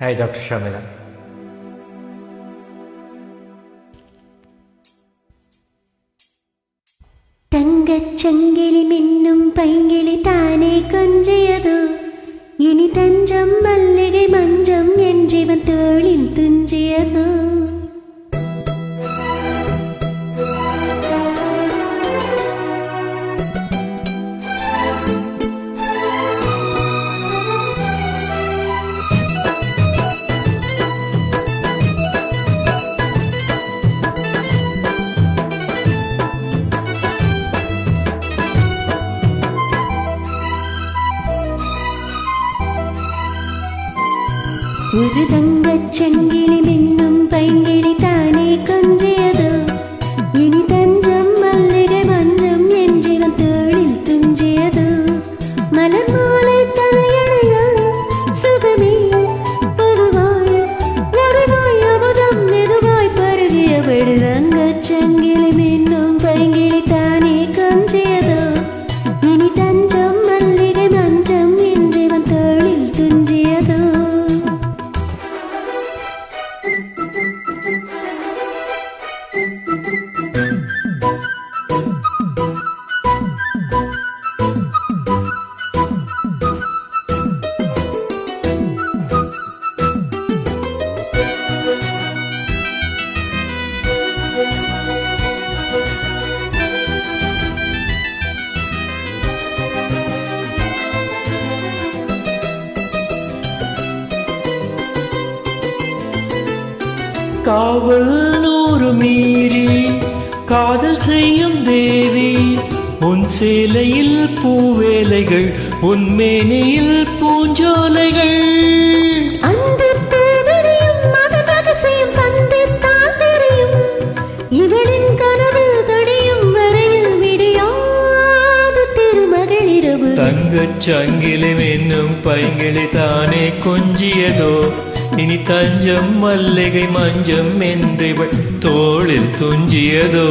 Hi, Dr. Shamila. തങ്കച്ചങ്കിളി മിന്നും പൈങ്കിളി താനേ കൊഞ്ചിയതോ ഇനി തഞ്ചം മല്ലികை മഞ്ചം என்றிவன் தோளில் துஞ்சியதோ ഒരു തങ്കച്ചങ്കിളി മിന്നും പൈങ്കിളി താനേ കൊഞ്ചിയതോ ഇനി തഞ്ചം മല്ലികை മഞ്ചം என்றிவன் தோளில் துஞ்சியதோ மலர்மாலை தலையணையாய் சுகமே பொதுவாய் வருவாய் அமுதம் மெதுவாய் பருகியபடி தங்கச்சங்கிளி மின்னும் பைங்கிளி தானே கொஞ்சியதோ இனி தஞ்சம் மல்லிகை மஞ்சம் என்றிவன் தோளில் துஞ்சியதோ காவல் நூறு மீறி காதல் செய்யும் தேவி உன் சேலையில் பூவேலைகள் உன் மேனியில் பூஞ்சோலைகள் அந்த பூவரையும் மதரகசியம் சந்தித்தான் தெரியும் இவளின் கனவு கடியும் வரையில் விடியாத திருமகள் இரவு தங்கச் சங்கிலி என்னும் பைங்கிளி தானே கொஞ்சியதோ இனி தஞ்சம் மல்லிகை மஞ்சம் என்றிவள் தோளில் துஞ்சியதோ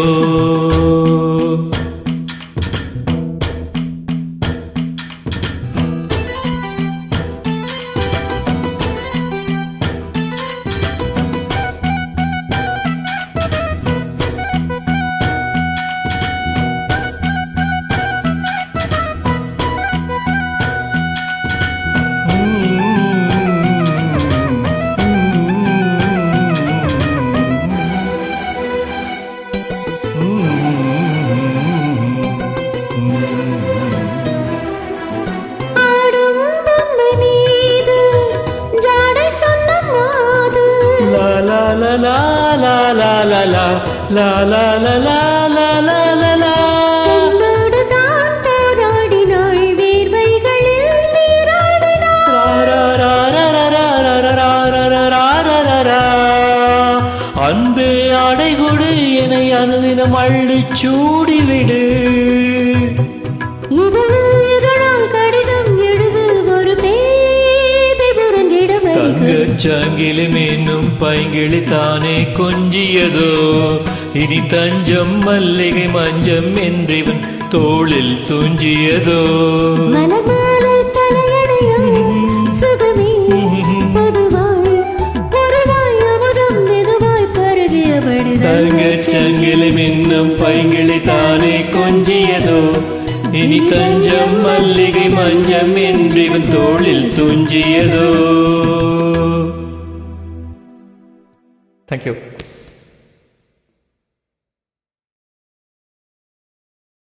la la la la la la la la la la la la la la என்னோடு தான் போராடினாள் வேர்வைகளில் நீராடினாள் அன்பே அடைகுடு என்னை அனுதினம் அள்ளிச் சூடிவிடு இதழால் கடிதம் எழுது ஒரு பேதை புறங்கிடவை தங்கச்சங்கிலி மீன்னும் பைங்கிளி தானே கொஞ்சியதோ இனி தஞ்சம் மல்லிகை மஞ்சம் என்றிவன் தோளில் துஞ்சியதோ மலர்மாலை தலையணையாய் சுகமே பொதுவாய் பொதுவாய் அமுதம் மெதுவாய் பருகியபடி தங்கச்சங்கிலி மின்னும் பைங்கிளி தானே கொஞ்சியதோ இனி தஞ்சம் மல்லிகை மஞ்சம் என்றிவன் தோளில் துஞ்சியதோ. Thank you.